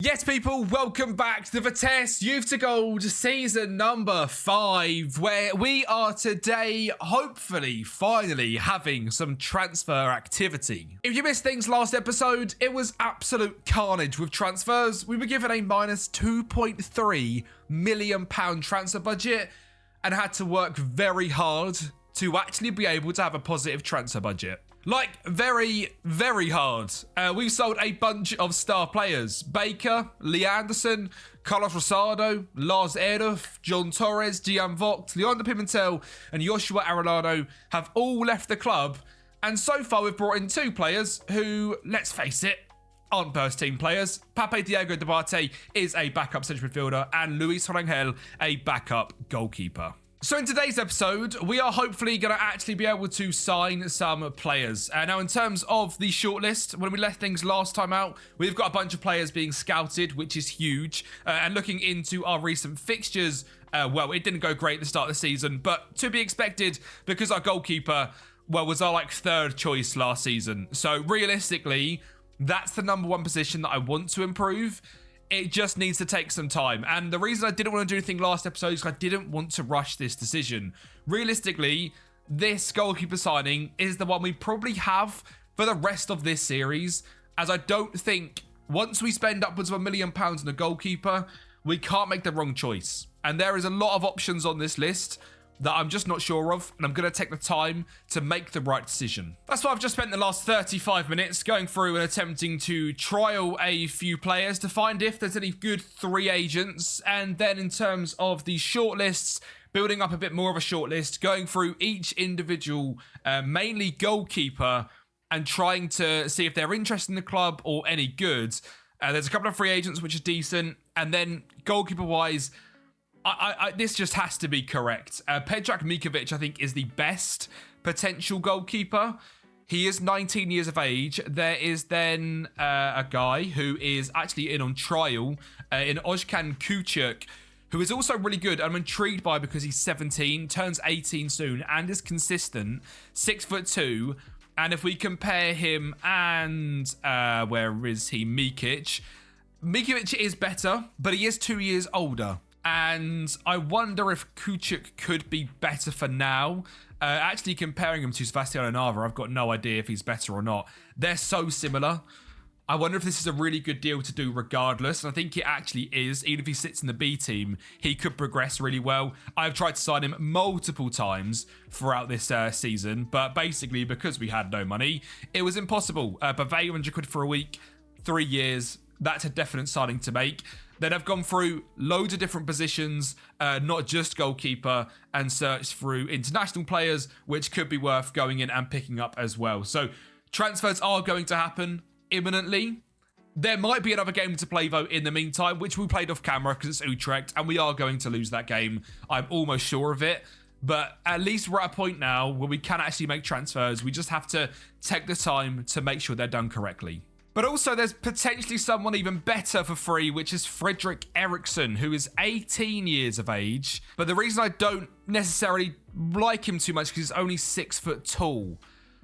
Yes, people, welcome back to the Vitesse Youth to Gold season number 5, where we are today, hopefully, finally having some transfer activity. If you missed things last episode, it was absolute carnage with transfers. We were given a minus £2.3 million transfer budget and had to work very hard to actually be able to have a positive transfer budget. Like, very, very hard. We've sold a bunch of star players. Baker, Lee Anderson, Carlos Rosado, Lars Erdhoff, John Torres, Gian Vogt, Leandro Pimentel, and Joshua Arellano have all left the club. And so far, we've brought in 2 players who, let's face it, aren't first team players. Pape Diego Duarte is a backup central midfielder, and Luis Rangel a backup goalkeeper. So in today's episode, we are hopefully going to actually be able to sign some players. Now, in terms of the shortlist, when we left things last time out, we've got a bunch of players being scouted, which is huge. And looking into our recent fixtures, well, it didn't go great at the start of the season, but to be expected because our goalkeeper, well, was our third choice last season. So realistically, that's the number 1 position that I want to improve. It just needs to take some time. And the reason I didn't want to do anything last episode is I didn't want to rush this decision. Realistically, this goalkeeper signing is the one we probably have for the rest of this series, as I don't think once we spend upwards of £1 million on a goalkeeper, we can't make the wrong choice. And there is a lot of options on this list that I'm just not sure of, and I'm going to take the time to make the right decision. That's why I've just spent the last 35 minutes going through and attempting to trial a few players to find if there's any good free agents, and then in terms of the shortlists, building up a bit more of a shortlist, going through each individual, mainly goalkeeper, and trying to see if they're interested in the club or any good. There's a couple of free agents which are decent, and then goalkeeper-wise, this just has to be correct. Predrag Mikovic, I think, is the best potential goalkeeper. He is 19 years of age. There is then a guy who is actually in on trial in Ozkan Kuchuk, who is also really good. I'm intrigued by because he's 17, turns 18 soon, and is consistent. 6'2", and if we compare him and where is he? Mikovic is better, but he is 2 years older. And I wonder if Kuchuk could be better for now. Actually, comparing him to Sebastiano Nava, I've got no idea if he's better or not. They're so similar. I wonder if this is a really good deal to do regardless. And I think it actually is. Even if he sits in the B team, he could progress really well. I've tried to sign him multiple times throughout this season. But basically, because we had no money, it was impossible. But £800 for a week, 3 years, that's a definite signing to make. Then I've gone through loads of different positions, not just goalkeeper, and searched through international players, which could be worth going in and picking up as well. So transfers are going to happen imminently. There might be another game to play, though, in the meantime, which we played off camera because it's Utrecht, and we are going to lose that game. I'm almost sure of it. But at least we're at a point now where we can actually make transfers. We just have to take the time to make sure they're done correctly. But also, there's potentially someone even better for free, which is Fredrik Eriksson, who is 18 years of age. But the reason I don't necessarily like him too much because he's only 6 foot tall.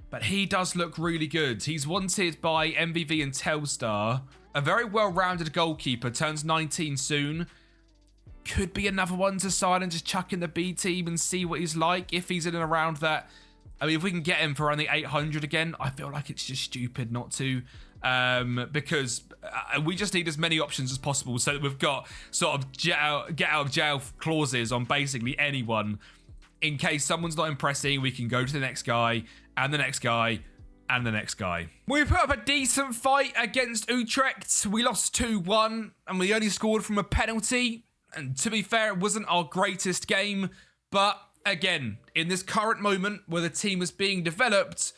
But he does look really good. He's wanted by MVV and Telstar. A very well-rounded goalkeeper, turns 19 soon. Could be another one to sign and just chuck in the B team and see what he's like if he's in and around that. I mean, if we can get him for around the 800 again, I feel like it's just stupid not to. Because we just need as many options as possible so that we've got sort of get out of jail clauses on basically anyone. In case someone's not impressing, we can go to the next guy and the next guy and the next guy. We put up a decent fight against Utrecht. We lost 2-1 and we only scored from a penalty. And to be fair, it wasn't our greatest game. But again, in this current moment where the team is being developed,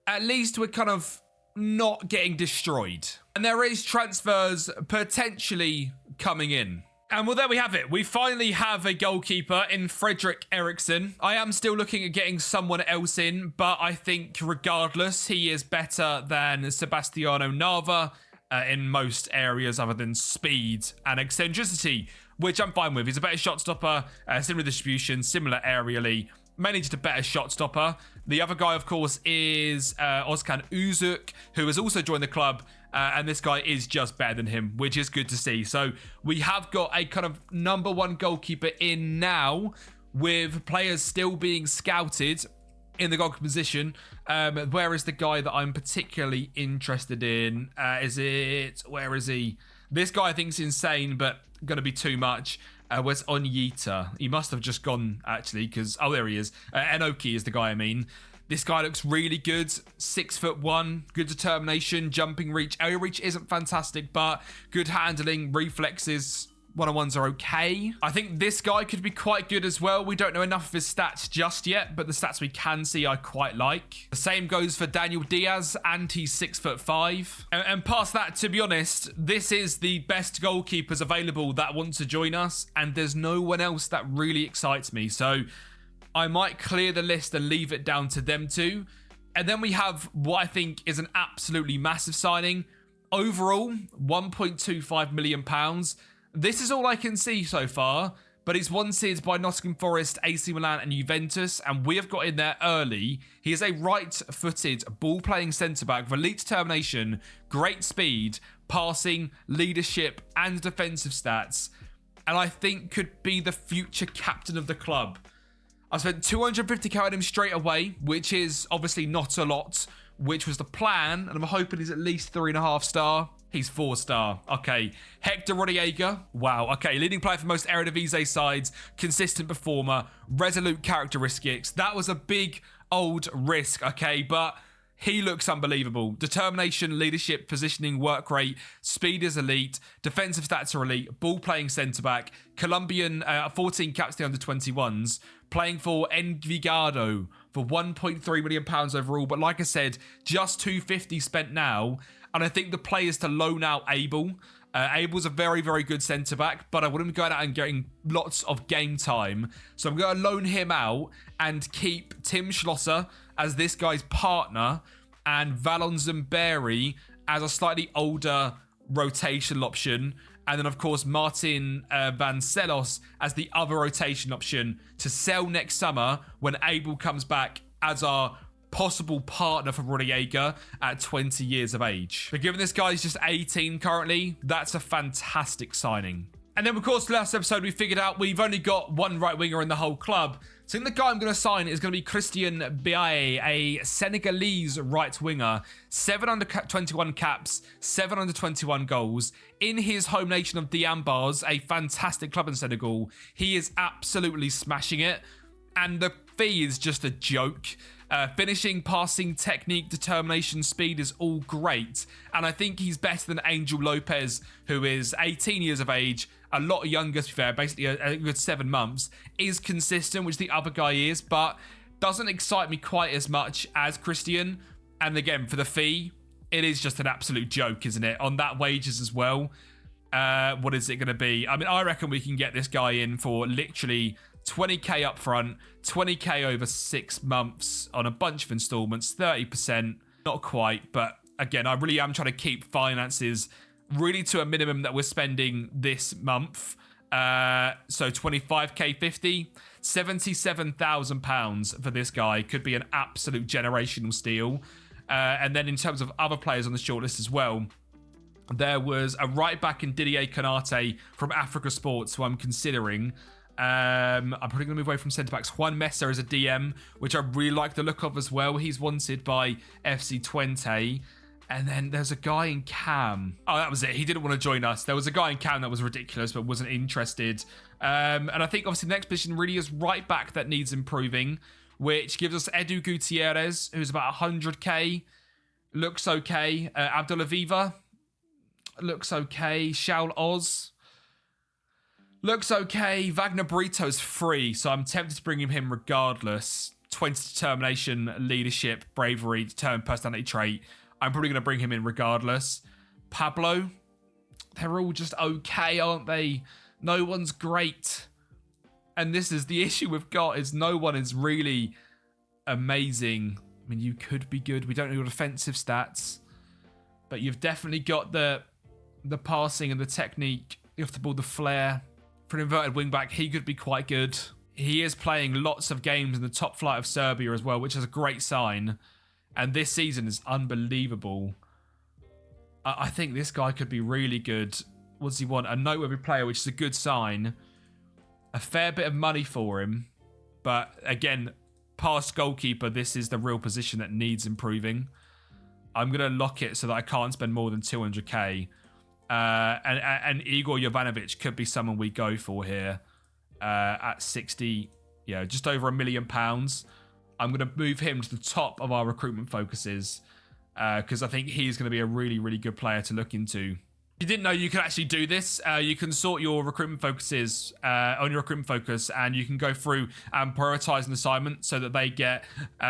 at least we're kind of not getting destroyed. And there is transfers potentially coming in. And well, there we have it. We finally have a goalkeeper in Fredrik Eriksson. I am still looking at getting someone else in, but I think regardless, he is better than Sebastiano Nava in most areas other than speed and eccentricity, which I'm fine with. He's a better shot stopper, similar distribution, similar aerially, mainly just a better shot stopper. The other guy, of course, is Ozkan Uzuk, who has also joined the club And this guy is just better than him, which is good to see. So we have got a kind of number one goalkeeper in now, with players still being scouted in the goalkeeper position. Where is the guy that I'm particularly interested in? Where is he? This guy I think is insane, but going to be too much. Where's Onyeta? He must have just gone, actually, because... Oh, there he is. Enoki is the guy I mean. This guy looks really good. 6'1", good determination, jumping reach. Area reach isn't fantastic, but good handling, reflexes, one-on-ones are okay. I think this guy could be quite good as well. We don't know enough of his stats just yet, but the stats we can see I quite like. The same goes for Daniel Diaz, and he's 6'5". And past that, to be honest, this is the best goalkeepers available that want to join us, and there's no one else that really excites me. So I might clear the list and leave it down to them two. And then we have what I think is an absolutely massive signing. Overall, £1.25 million. This is all I can see so far, but he's wanted by Nottingham Forest, AC Milan and Juventus, and we have got in there early. He is a right-footed, ball-playing centre-back with elite determination, great speed, passing, leadership and defensive stats, and I think could be the future captain of the club. I spent 250k on him straight away, which is obviously not a lot, which was the plan, and I'm hoping he's at least 3.5 star. He's 4 star. Okay. Hector Rodallega. Wow. Okay. Leading player for most Eredivisie sides. Consistent performer. Resolute characteristics. That was a big old risk. Okay. But he looks unbelievable. Determination, leadership, positioning, work rate. Speed is elite. Defensive stats are elite. Ball playing centre back. Colombian 14 caps to the under 21s. Playing for Envigado for £1.3 million overall. But like I said, just 250 spent now. And I think the play is to loan out Abel. Abel's a very, very good centre-back, but I wouldn't be going out and getting lots of game time. So I'm going to loan him out and keep Tim Schlosser as this guy's partner and Valon Zamberi as a slightly older rotational option. And then, of course, Martin Vancelos as the other rotation option to sell next summer when Abel comes back as our possible partner for Rodallega at 20 years of age. But given this guy's just 18 currently, that's a fantastic signing. And then, of course, last episode we figured out we've only got one right winger in the whole club. So I think the guy I'm going to sign is going to be Christian Biaye, a Senegalese right winger. 7 under 21 caps, 7 under 21 goals. In his home nation of Diambars, a fantastic club in Senegal. He is absolutely smashing it. And the fee is just a joke. Finishing, passing, technique, determination, speed is all great. And I think he's better than Angel Lopez, who is 18 years of age, a lot younger, to be fair, basically a good 7 months, is consistent, which the other guy is, but doesn't excite me quite as much as Christian. And again, for the fee, it is just an absolute joke, isn't it? On that wages as well. What is it going to be? I mean, I reckon we can get this guy in for literally 20k up front, 20k over 6 months on a bunch of installments, 30%, not quite, but again, I really am trying to keep finances really to a minimum that we're spending this month. So 25k 50, £77,000 for this guy could be an absolute generational steal. And then in terms of other players on the shortlist as well, there was a right back in Didier Konate from Africa Sports who I'm considering. I'm probably going to move away from centre-backs. Juan Mesa is a DM, which I really like the look of as well. He's wanted by FC20. And then there's a guy in Cam. Oh, that was it. He didn't want to join us. There was a guy in Cam that was ridiculous, but wasn't interested. And I think, obviously, the next position really is right back that needs improving, which gives us Edu Gutierrez, who's about 100k. Looks okay. Abdulaviva. Looks okay. Shaul Oz. Looks okay. Wagner Brito's free, so I'm tempted to bring him in regardless. 20 determination, leadership, bravery, determined personality trait. I'm probably going to bring him in regardless. Pablo. They're all just okay, aren't they? No one's great. And this is the issue we've got, is no one is really amazing. I mean, you could be good. We don't know your defensive stats. But you've definitely got the passing and the technique. You have to build the flair. For an inverted wing-back, he could be quite good. He is playing lots of games in the top flight of Serbia as well, which is a great sign. And this season is unbelievable. I think this guy could be really good. What does he want? A noteworthy player, which is a good sign. A fair bit of money for him. But again, past goalkeeper, this is the real position that needs improving. I'm going to lock it so that I can't spend more than 200k. And Igor Jovanovic could be someone we go for here at 60, just over £1 million. I'm going to move him to the top of our recruitment focuses because I think he's going to be a really, really good player to look into. If you didn't know you can actually do this, you can sort your recruitment focuses on your recruitment focus, and you can go through and prioritize an assignment so that they get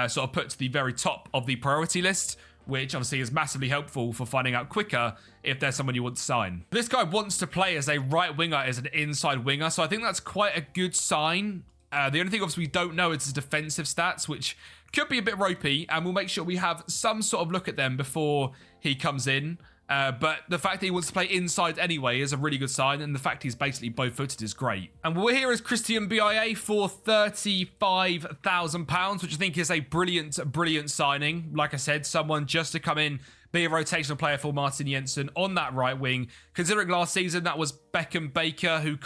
sort of put to the very top of the priority list, which obviously is massively helpful for finding out quicker if there's someone you want to sign. This guy wants to play as a right winger, as an inside winger, so I think that's quite a good sign. The only thing obviously we don't know is his defensive stats, which could be a bit ropey, and we'll make sure we have some sort of look at them before he comes in. But the fact that he wants to play inside anyway is a really good sign, and the fact he's basically bow-footed is great. And we're here as Christian BIA for £35,000, which I think is a brilliant signing. Like I said, someone just to come in, be a rotational player for Martin Jensen on that right wing. Considering last season that was Beckham Baker, who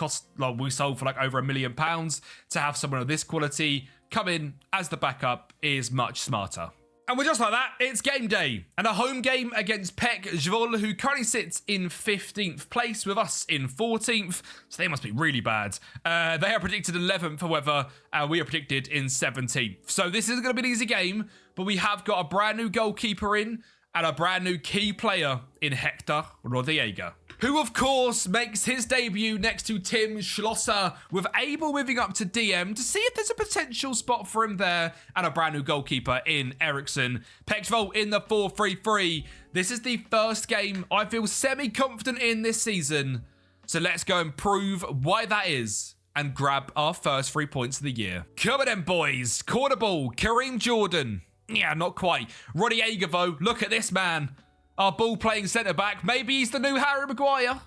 we sold for like over £1 million. To have someone of this quality come in as the backup is much smarter. And we're just like that, it's game day. And a home game against PEC Zwolle, who currently sits in 15th place with us in 14th. So they must be really bad. They are predicted 11th, however, and we are predicted in 17th. So this isn't going to be an easy game, but we have got a brand new goalkeeper in and a brand new key player in Hector Rodallega, who of course makes his debut next to Tim Schlosser, with Abel moving up to DM to see if there's a potential spot for him there, and a brand new goalkeeper in Heracles. PEC Zwolle in the 4-3-3. This is the first game I feel semi-confident in this season, so let's go and prove why that is and grab our first 3 points of the year. Come on then, boys. Corner ball, Kareem Jordan. Yeah, not quite. Rodallega though, look at this man. Our ball-playing centre-back. Maybe he's the new Harry Maguire.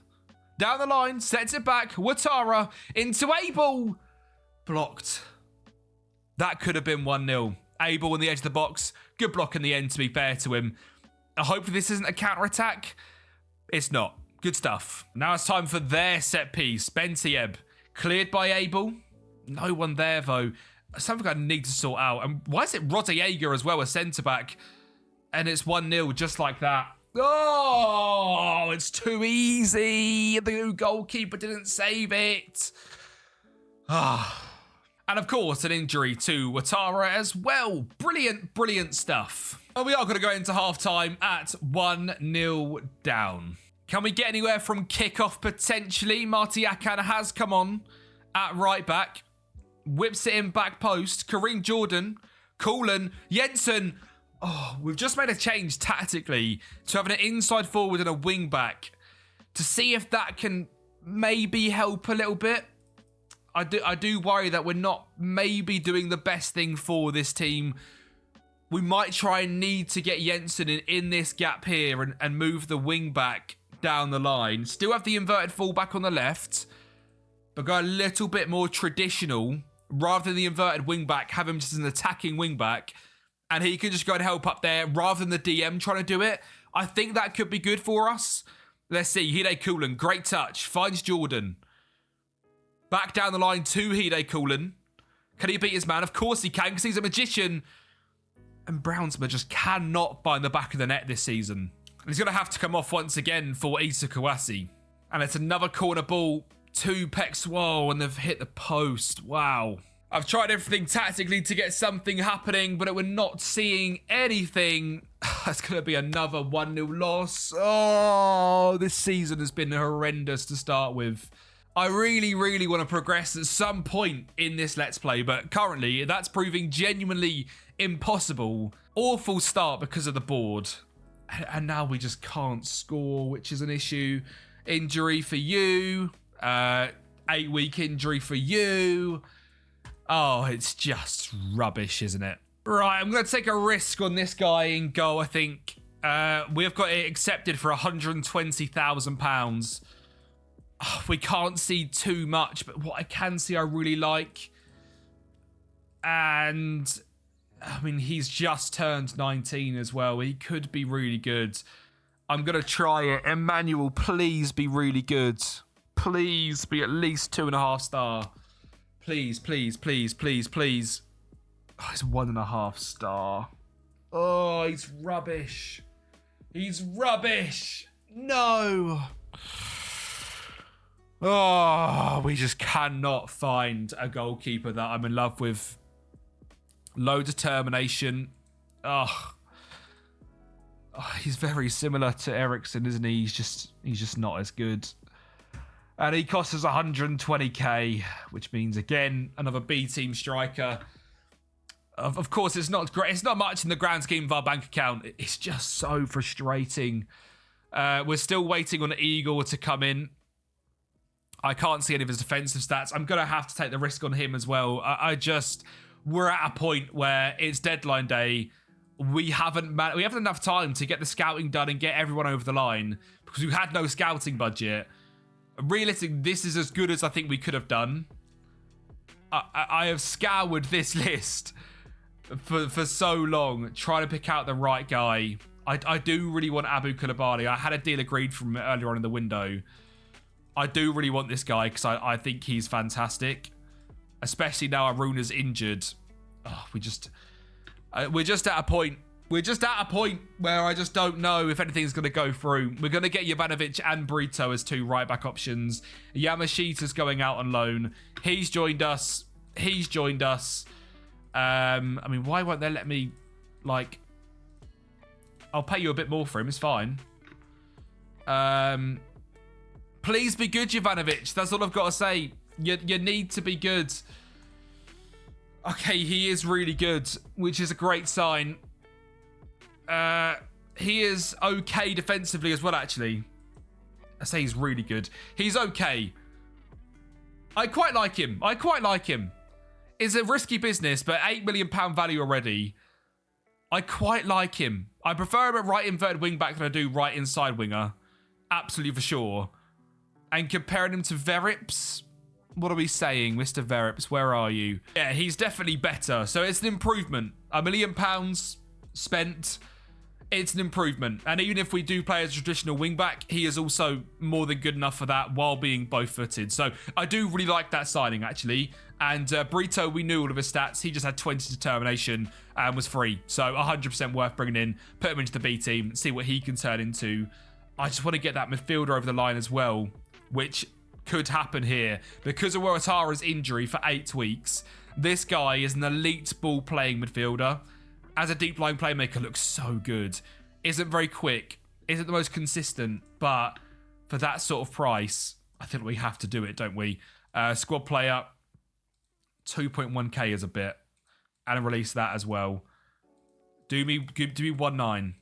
Down the line, sets it back. Watara into Abel. Blocked. That could have been 1-0. Abel on the edge of the box. Good block in the end, to be fair to him. I hope this isn't a counter-attack. It's not. Good stuff. Now it's time for their set piece. Bentieb. Cleared by Abel. No one there, though. Something I need to sort out. And why is it Rodallega as well, a centre-back? And it's 1-0 just like that. Oh, it's too easy. The new goalkeeper didn't save it. And of course, an injury to Watara as well. Brilliant stuff. And we are going to go into half-time at 1-0 down. Can we get anywhere from kickoff potentially? Marty Akan has come on at right back. Whips it in back post. Kareem Jordan. Coolen. Jensen. Oh, we've just made a change tactically to having an inside forward and a wing back to see if that can maybe help a little bit. I do worry that we're not maybe doing the best thing for this team. We might try and need to get Jensen in this gap here and move the wing back down the line. Still have the inverted fullback on the left, but go a little bit more traditional. Rather than the inverted wing back, have him just as an attacking wing back. And he can just go and help up there rather than the DM trying to do it. I think that could be good for us. Let's see. Hide Coolen, great touch. Finds Jordan. Back down the line to Hide Coolen. Can he beat his man? Of course he can, because he's a magician. And Brownsma just cannot find the back of the net this season. And he's going to have to come off once again for Issa Kouassi. And it's another corner ball to PEC Zwolle, and they've hit the post. Wow. I've tried everything tactically to get something happening, but we're not seeing anything. That's going to be another 1-0 loss. Oh, this season has been horrendous to start with. I really want to progress at some point in this Let's Play, but currently that's proving genuinely impossible. Awful start because of the board. And now we just can't score, which is an issue. Injury for you. 8-week injury for you. Oh, it's just rubbish, isn't it? Right, I'm going to take a risk on this guy in goal, I think. We've got it accepted for £120,000. Oh, we can't see too much, but what I can see I really like. And, I mean, he's just turned 19 as well. He could be really good. I'm going to try it. Emmanuel, please be really good. Please be at least 2.5 star. Please, please, please, please, please. Oh, it's 1.5 star. Oh, he's rubbish. He's rubbish. No. Oh, we just cannot find a goalkeeper that I'm in love with. Low determination. Oh, he's very similar to Ericsson, isn't he? He's just not as good. And he costs us 120k, which means, again, another B team striker. Of course, it's not great. It's not much in the grand scheme of our bank account. It's just so frustrating. We're still waiting on Eagle to come in. I can't see any of his defensive stats. I'm going to have to take the risk on him as well. We're at a point where it's deadline day. We haven't enough time to get the scouting done and get everyone over the line because we had no scouting budget. Realistically, this is as good as I think we could have done. I have scoured this list for so long, trying to pick out the right guy. I do really want Abu Koulibaly. I had a deal agreed from earlier on in the window. I do really want this guy because I think he's fantastic, especially now Aruna's injured. Oh, we're just at a point. We're just at a point where I just don't know if anything's going to go through. We're going to get Jovanovic and Brito as 2 right-back options. Yamashita's going out on loan. He's joined us. I mean, why won't they let me, like... I'll pay you a bit more for him. It's fine. Please be good, Jovanovic. That's all I've got to say. You need to be good. Okay, he is really good, which is a great sign. He is okay defensively as well, actually. I say he's really good. He's okay. I quite like him. It's a risky business, but £8 million value already. I quite like him. I prefer him at right inverted wing back than I do right inside winger. Absolutely for sure. And comparing him to Verips, what are we saying, Mr. Verips? Where are you? Yeah, he's definitely better. So it's an improvement. £1 million spent. It's an improvement. And even if we do play as a traditional wing-back, he is also more than good enough for that while being both-footed. So I do really like that signing, actually. And Brito, we knew all of his stats. He just had 20 determination and was free. So 100% worth bringing in. Put him into the B team, see what he can turn into. I just want to get that midfielder over the line as well, which could happen here. Because of Ouattara's injury for 8 weeks, this guy is an elite ball-playing midfielder. As a deep line playmaker, looks so good. Isn't very quick. Isn't the most consistent. But for that sort of price, I think we have to do it, don't we? Squad player, 2.1k is a bit. And release that as well. Do me 1.9.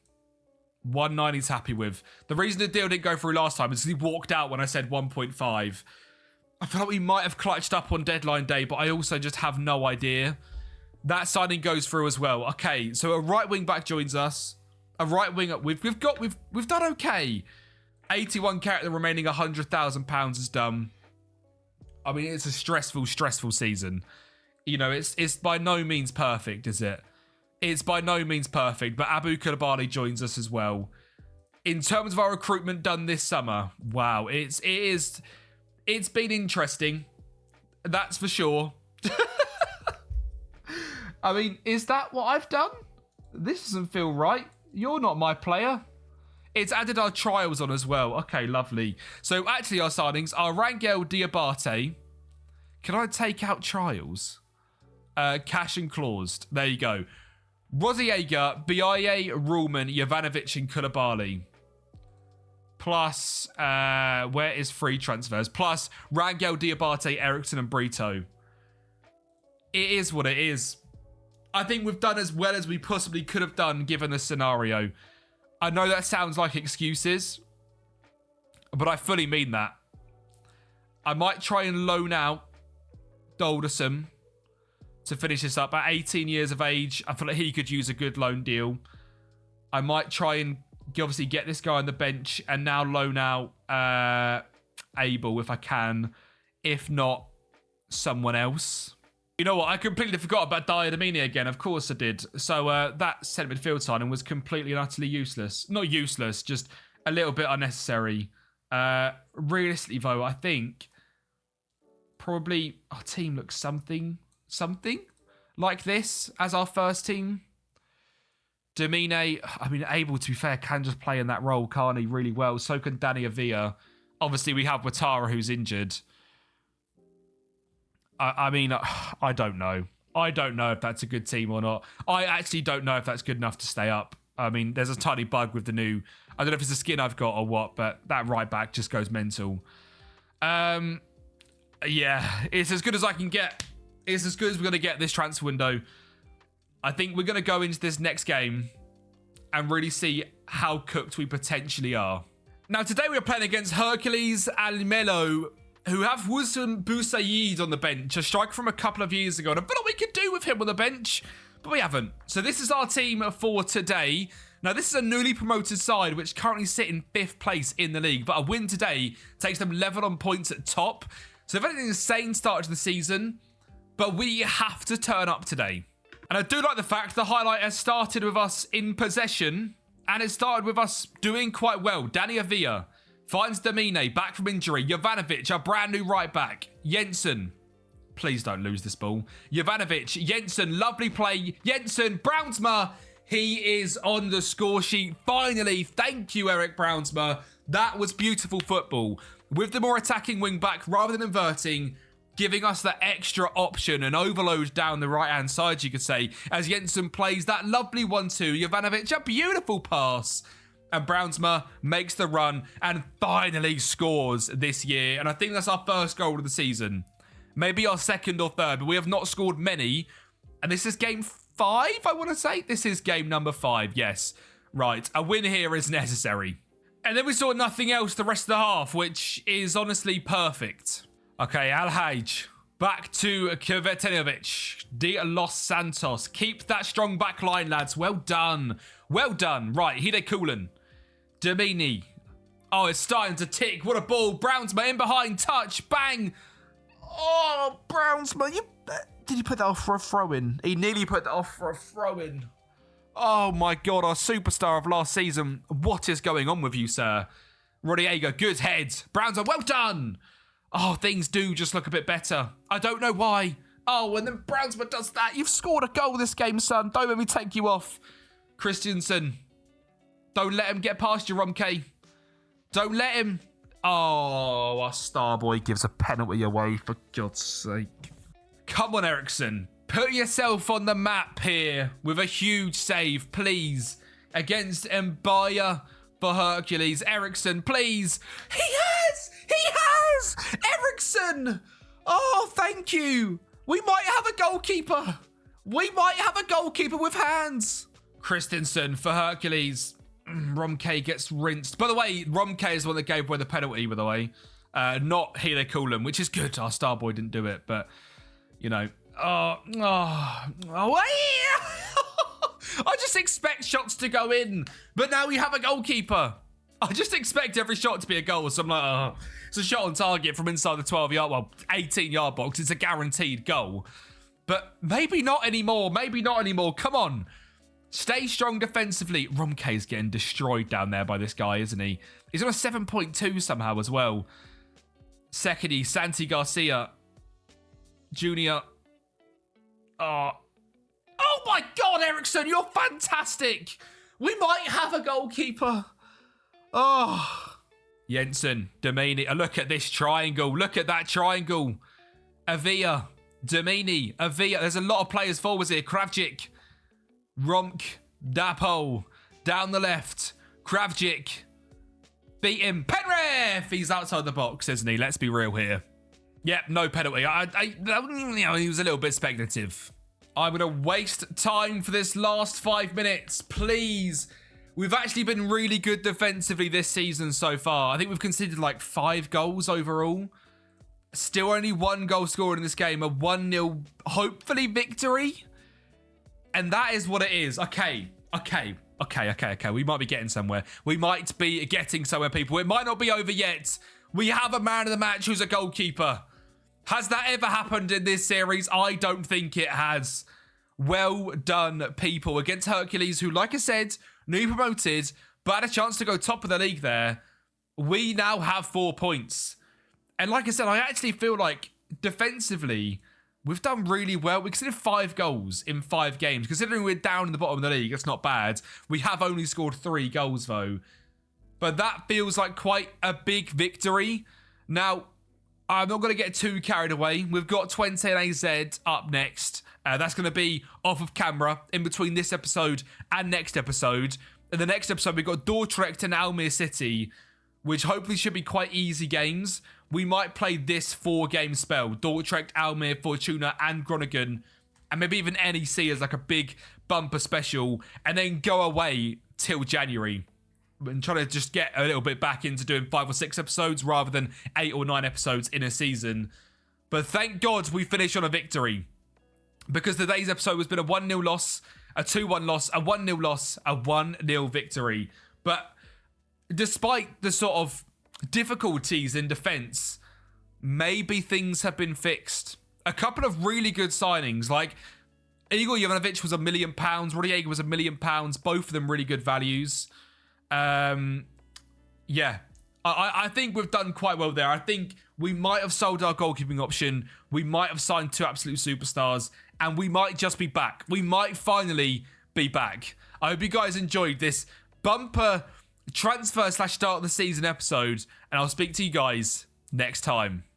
1.9 he's happy with. The reason the deal didn't go through last time is because he walked out when I said 1.5. I feel like we might have clutched up on deadline day, but I also just have no idea. That signing goes through as well. Okay, so a right wing back joins us. A right winger. We've done okay. 81k at the remaining £100,000 is done. I mean, it's a stressful season. You know, it's by no means perfect, is it? It's by no means perfect, but Abu Koulibaly joins us as well. In terms of our recruitment done this summer, wow, it's been interesting. That's for sure. I mean, is that what I've done? This doesn't feel right. You're not my player. It's added our trials on as well. Okay, lovely. So actually our signings are Rangel Diabate. Can I take out trials? Cash and claused. There you go. Rodallega, Biaye, Ruhlmann, Jovanovic and Koulibaly. Plus, where is free transfers? Plus Rangel Diabate, Ericsson and Brito. It is what it is. I think we've done as well as we possibly could have done given the scenario. I know that sounds like excuses, but I fully mean that. I might try and loan out Dolderson to finish this up. At 18 years of age, I feel like he could use a good loan deal. I might try and obviously get this guy on the bench and now loan out Abel if I can. If not, someone else. You know what? I completely forgot about Diadamini again. Of course I did. So that centre midfield signing was completely and utterly useless. Not useless, just a little bit unnecessary. Realistically, though, I think probably our team looks something like this as our first team. Domine, I mean, able to be fair, can just play in that role, can't he, really well. So can Danny Avila. Obviously, we have Watara, who's injured. I mean, I don't know. I don't know if that's a good team or not. I actually don't know if that's good enough to stay up. I mean, there's a tiny bug with the new... I don't know if it's a skin I've got or what, but that right back just goes mental. Yeah, it's as good as I can get. It's as good as we're going to get this transfer window. I think we're going to go into this next game and really see how cooked we potentially are. Now, today we are playing against Heracles Almelo, who have Wusam Boussaïd on the bench, a striker from a couple of years ago. And I don't know what we could do with him on the bench, but we haven't. So this is our team for today. Now, this is a newly promoted side, which currently sit in 5th place in the league. But a win today takes them level on points at top. So they've had an insane start to the season, but we have to turn up today. And I do like the fact the highlight has started with us in possession, and it started with us doing quite well. Danny Avila finds Domine, back from injury. Jovanovic, our brand new right back. Jensen, please don't lose this ball. Jovanovic, Jensen, lovely play. Jensen, Brownsma, he is on the score sheet. Finally, thank you, Eric Brownsma. That was beautiful football. With the more attacking wing back rather than inverting, giving us that extra option and overload down the right-hand side, you could say, as Jensen plays that lovely 1-2. Jovanovic, a beautiful pass. And Brownsma makes the run and finally scores this year. And I think that's our first goal of the season. Maybe our second or third, but we have not scored many. And this is game 5, I want to say. This is game number 5, yes. Right, a win here is necessary. And then we saw nothing else the rest of the half, which is honestly perfect. Okay, Alhaj, back to Kvetenovic, De Los Santos. Keep that strong back line, lads. Well done. Well done. Right, Hide Kulan. Domini. Oh, it's starting to tick. What a ball. Brownsma in behind. Touch. Bang. Oh, Brownsma. Did he put that off for a throw-in? He nearly put that off for a throw-in. Oh, my God. Our superstar of last season. What is going on with you, sir? Rodallega, good head. Brownsma, well done. Oh, things do just look a bit better. I don't know why. Oh, and then Brownsma does that. You've scored a goal this game, son. Don't let me take you off. Christensen. Don't let him get past you, Romke. Don't let him. Oh, our star boy gives a penalty away, for God's sake. Come on, Ericsson. Put yourself on the map here with a huge save, please. Against Mbaya for Hercules. Ericsson, please. He has! He has! Ericsson! Oh, thank you. We might have a goalkeeper. We might have a goalkeeper with hands. Christensen for Hercules. Romke gets rinsed. By the way, Romke is the one that gave away the penalty, by the way. Not Hide Kulan, which is good. Our star boy didn't do it, but, you know. I just expect shots to go in, but now we have a goalkeeper. I just expect every shot to be a goal, so I'm like, oh, it's a shot on target from inside the 12-yard, well, 18-yard box. It's a guaranteed goal. But maybe not anymore. Maybe not anymore. Come on. Stay strong defensively. Romke's getting destroyed down there by this guy, isn't he? He's on a 7.2 somehow as well. Sekedi, Santi Garcia. Junior. Oh my God, Ericsson, you're fantastic. We might have a goalkeeper. Oh. Jensen, Domini. Look at this triangle. Look at that triangle. Avila, Domini, Avila. There's a lot of players forwards here. Kravjic, Romk, Dapo. Down the left. Kravjic. Beat him. Penrith! He's outside the box, isn't he? Let's be real here. Yep, no penalty. He was a little bit speculative. I'm going to waste time for this last 5 minutes. Please. We've actually been really good defensively this season so far. I think we've conceded like 5 goals overall. Still only 1 goal scored in this game. A 1-0, hopefully, victory. And that is what it is. Okay. We might be getting somewhere. We might be getting somewhere, people. It might not be over yet. We have a man of the match who's a goalkeeper. Has that ever happened in this series? I don't think it has. Well done, people. Against Hercules, who, like I said, newly promoted, but had a chance to go top of the league there. We now have 4 points. And like I said, I actually feel like defensively, we've done really well. We considered 5 goals in 5 games. Considering we're down in the bottom of the league, that's not bad. We have only scored 3 goals, though. But that feels like quite a big victory. Now, I'm not going to get too carried away. We've got Twente and AZ up next. That's going to be off of camera in between this episode and next episode. In the next episode, we've got Dordrecht and Almere City, which hopefully should be quite easy games. We might play this 4-game spell. Dordrecht, Almere, Fortuna, and Groningen. And maybe even NEC as like a big bumper special. And then go away till January. And try to just get a little bit back into doing 5 or 6 episodes rather than 8 or 9 episodes in a season. But thank God we finished on a victory. Because today's episode has been a 1-0 loss, a 2-1 loss, a 1-0 loss, a 1-0 victory. But despite the sort of difficulties in defence, maybe things have been fixed. A couple of really good signings, like Igor Jovanovic was £1 million, Rodallega was £1 million, both of them really good values. Yeah, I think we've done quite well there. I think we might have sold our goalkeeping option. We might have signed 2 absolute superstars, and we might just be back. We might finally be back. I hope you guys enjoyed this bumper transfer / start of the season episode, and I'll speak to you guys next time.